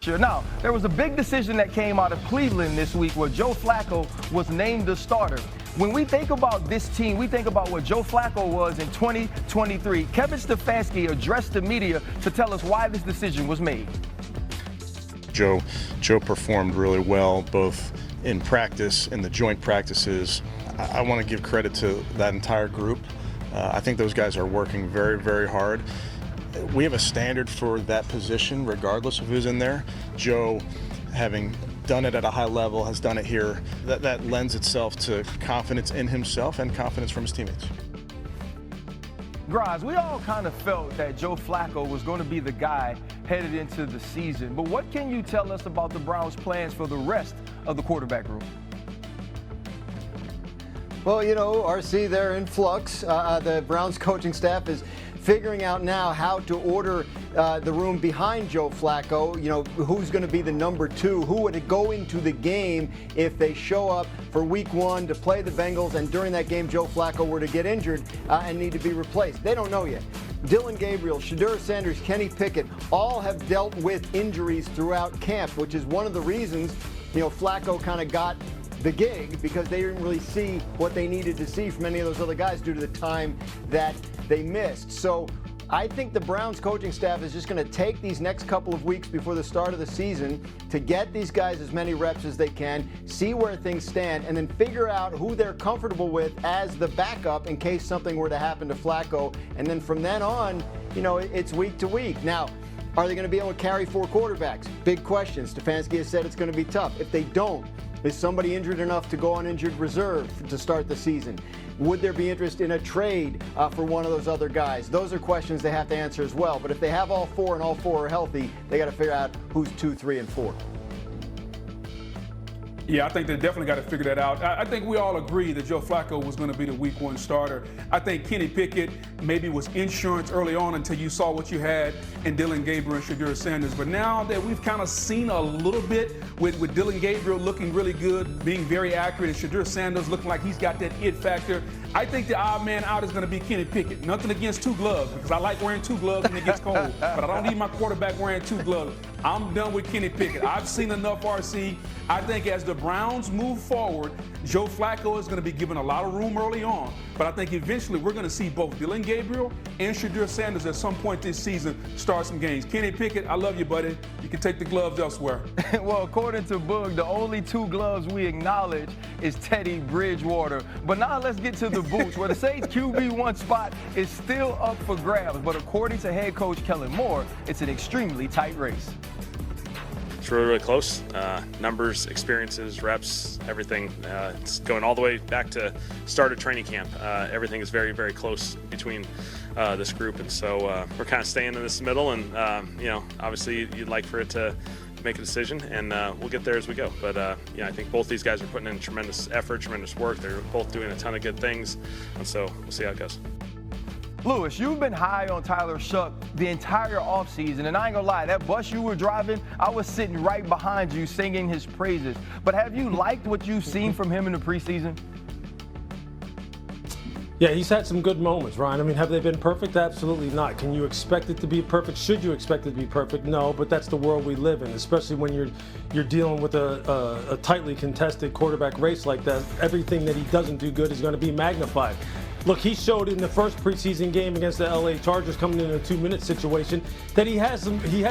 year. Now, there was a big decision that came out of Cleveland this week where Joe Flacco was named the starter. When we think about this team, we think about what Joe Flacco was in 2023. Kevin Stefanski addressed the media to tell us why this decision was made. Joe performed really well, both in practice, in the joint practices. I want to give credit to that entire group. I think those guys are working very, very hard. We have a standard for that position, regardless of who's in there. Joe, having done it at a high level, has done it here. That lends itself to confidence in himself and confidence from his teammates. Graz, we all kind of felt that Joe Flacco was going to be the guy headed into the season. But what can you tell us about the Browns' plans for the rest of the quarterback room? Well, you know, RC, they're in flux. The Browns coaching staff is figuring out now how to order the room behind Joe Flacco. You know, who's going to be the number 2? Who would go into the game if they show up for week 1 to play the Bengals and during that game Joe Flacco were to get injured and need to be replaced? They don't know yet. Dillon Gabriel, Shedeur Sanders, Kenny Pickett all have dealt with injuries throughout camp, which is one of the reasons, you know, Flacco kind of got the gig, because they didn't really see what they needed to see from any of those other guys due to the time that they missed. So I think the Browns coaching staff is just going to take these next couple of weeks before the start of the season to get these guys as many reps as they can, see where things stand, and then figure out who they're comfortable with as the backup in case something were to happen to Flacco. And then from then on, you know, it's week to week. Now, are they going to be able to carry 4 quarterbacks? Big question. Stefanski has said it's going to be tough. If they don't, is somebody injured enough to go on injured reserve to start the season? Would there be interest in a trade for one of those other guys? Those are questions they have to answer as well. But if they have all 4 and all 4 are healthy, they got to figure out who's 2, 3, and 4. Yeah, I think they definitely got to figure that out. I think we all agree that Joe Flacco was going to be the week 1 starter. I think Kenny Pickett maybe was insurance early on until you saw what you had in Dillon Gabriel and Shedeur Sanders. But now that we've kind of seen a little bit with Dillon Gabriel looking really good, being very accurate, and Shedeur Sanders looking like he's got that it factor, I think the odd man out is going to be Kenny Pickett. Nothing against 2 gloves, because I like wearing 2 gloves when it gets cold, but I don't need my quarterback wearing 2 gloves. I'm done with Kenny Pickett. I've seen enough, RC. I think as the Browns move forward, Joe Flacco is going to be given a lot of room early on, but I think eventually we're going to see both Dillon Gabriel and Shedeur Sanders at some point this season start some games. Kenny Pickett, I love you, buddy. You can take the gloves elsewhere. Well, according to Boog, the only 2 gloves we acknowledge is Teddy Bridgewater. But now let's get to the boots, where the Saints QB1 spot is still up for grabs. But according to head coach Kellen Moore, it's an extremely tight race. It's really, really close. Numbers, experiences, reps, everything. It's going all the way back to start of training camp. Everything is very, very close between this group, and so we're kind of staying in this middle. And you know, obviously, you'd like for it to make a decision, and we'll get there as we go. But yeah, I think both these guys are putting in tremendous effort, tremendous work. They're both doing a ton of good things, and so we'll see how it goes. Lewis, you've been high on Tyler Shuck the entire offseason, and I ain't gonna lie, that bus you were driving, I was sitting right behind you singing his praises. But have you liked what you've seen from him in the preseason? Yeah, he's had some good moments, Ryan. I mean, have they been perfect? Absolutely not. Can you expect it to be perfect? Should you expect it to be perfect? No, but that's the world we live in, especially when you're dealing with a tightly contested quarterback race like that. Everything that he doesn't do good is going to be magnified. Look, he showed in the first preseason game against the LA Chargers, coming in a 2-minute situation, that he has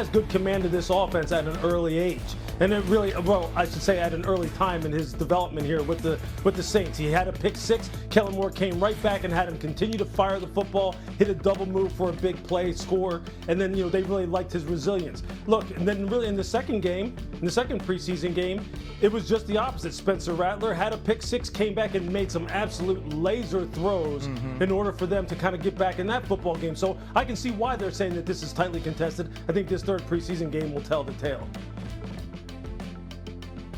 good command of this offense at an early age. And it really, well, I should say at an early time in his development here with the Saints. He had a pick 6. Kellen Moore came right back and had him continue to fire the football, hit a double move for a big play, score, and then, you know, they really liked his resilience. Look, and then really in the second preseason game, it was just the opposite. Spencer Rattler had a pick 6, came back and made some absolute laser throws in order for them to kind of get back in that football game. So I can see why they're saying that this is tightly contested. I think this third preseason game will tell the tale.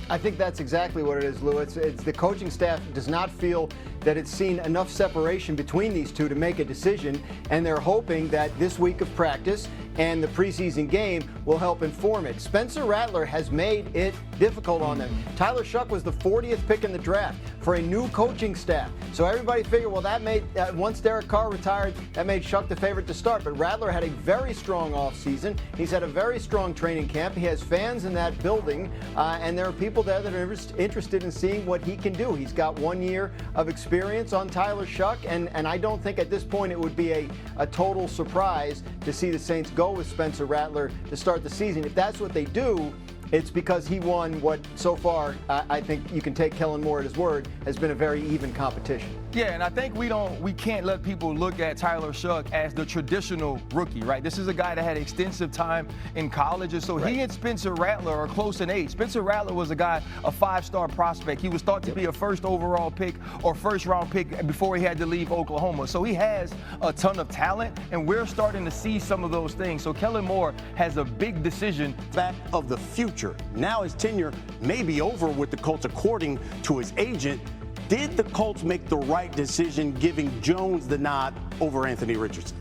I think that's exactly what it is, Lou. It's the coaching staff does not feel that it's seen enough separation between these two to make a decision, and they're hoping that this week of practice and the preseason game will help inform it. Spencer Rattler has made it difficult on them. Tyler Shough was the 40th pick in the draft for a new coaching staff. So everybody figured, well, that made, once Derek Carr retired, that made Shough the favorite to start. But Rattler had a very strong offseason. He's had a very strong training camp. He has fans in that building, and there are people there that are interested in seeing what he can do. He's got 1 year of experience on Tyler Shough, and I don't think at this point it would be a total surprise to see the Saints go with Spencer Rattler to start the season. If that's what they do, it's because he won what so far, I think you can take Kellen Moore at his word, has been a very even competition. Yeah, and I think we can't let people look at Tyler Shough as the traditional rookie, right? This is a guy that had extensive time in college, and so he and Spencer Rattler are close in age. Spencer Rattler was a guy, a 5-star prospect. He was thought to be a first overall pick or first-round pick before he had to leave Oklahoma. So he has a ton of talent, and we're starting to see some of those things. So Kellen Moore has a big decision. Back of the future. Now his tenure may be over with the Colts, according to his agent. Did the Colts make the right decision giving Jones the nod over Anthony Richardson?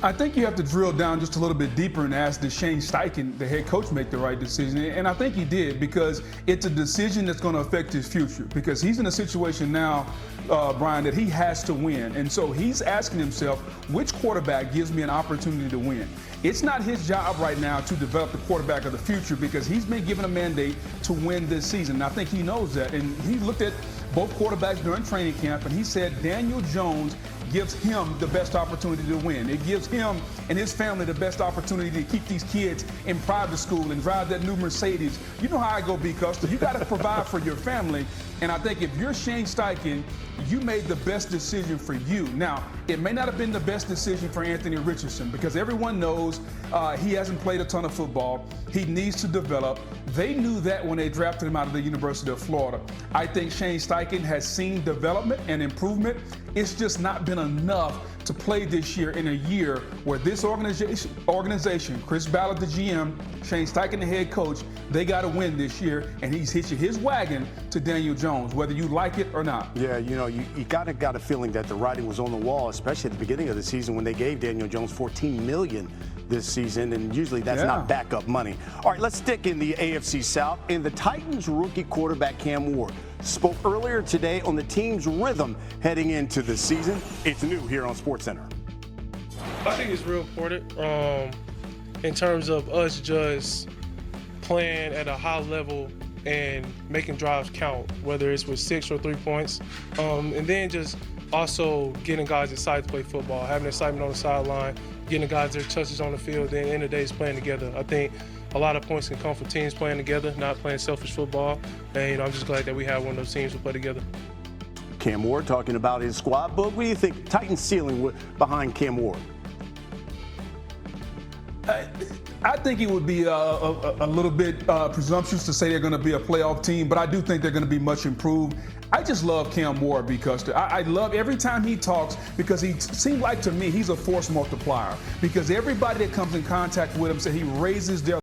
I think you have to drill down just a little bit deeper and ask, did Shane Steichen, the head coach, make the right decision? And I think he did, because it's a decision that's going to affect his future, because he's in a situation now, Brian, that he has to win. And so he's asking himself, which quarterback gives me an opportunity to win? It's not his job right now to develop the quarterback of the future, because he's been given a mandate to win this season. And I think he knows that. And he looked at both quarterbacks during training camp, and he said Daniel Jones gives him the best opportunity to win. It gives him and his family the best opportunity to keep these kids in private school and drive that new Mercedes. You know how I go, B. Custer. You got to provide for your family. And I think if you're Shane Steichen, you made the best decision for you. Now, it may not have been the best decision for Anthony Richardson, because everyone knows he hasn't played a ton of football. He needs to develop. They knew that when they drafted him out of the University of Florida. I think Shane Steichen has seen development and improvement. It's just not been enough to play this year in a year where this organization, Chris Ballard, the GM, Shane Steichen, the head coach, they got to win this year, and he's hitching his wagon to Daniel Jones, whether you like it or not. Yeah, you know, you got a feeling that the writing was on the wall, especially at the beginning of the season when they gave Daniel Jones $14 million this season, and usually that's not backup money. All right, let's stick in the AFC South. And the Titans rookie quarterback Cam Ward spoke earlier today on the team's rhythm heading into the season. It's new here on SportsCenter. I think it's real important in terms of us just playing at a high level and making drives count, whether it's with 6 or 3 points, and then just also getting guys excited to play football, having excitement on the sideline, getting the guys their touches on the field, then in the day is playing together. I think a lot of points can come from teams playing together, not playing selfish football, and I'm just glad that we have one of those teams to play together. Cam Ward talking about his squad, but what do you think Titans ceiling behind Cam Ward? I think it would be a little bit presumptuous to say they're going to be a playoff team, but I do think they're going to be much improved. I just love Cam Ward, because I love every time he talks, because he seems like, to me, he's a force multiplier, because everybody that comes in contact with him said he raises their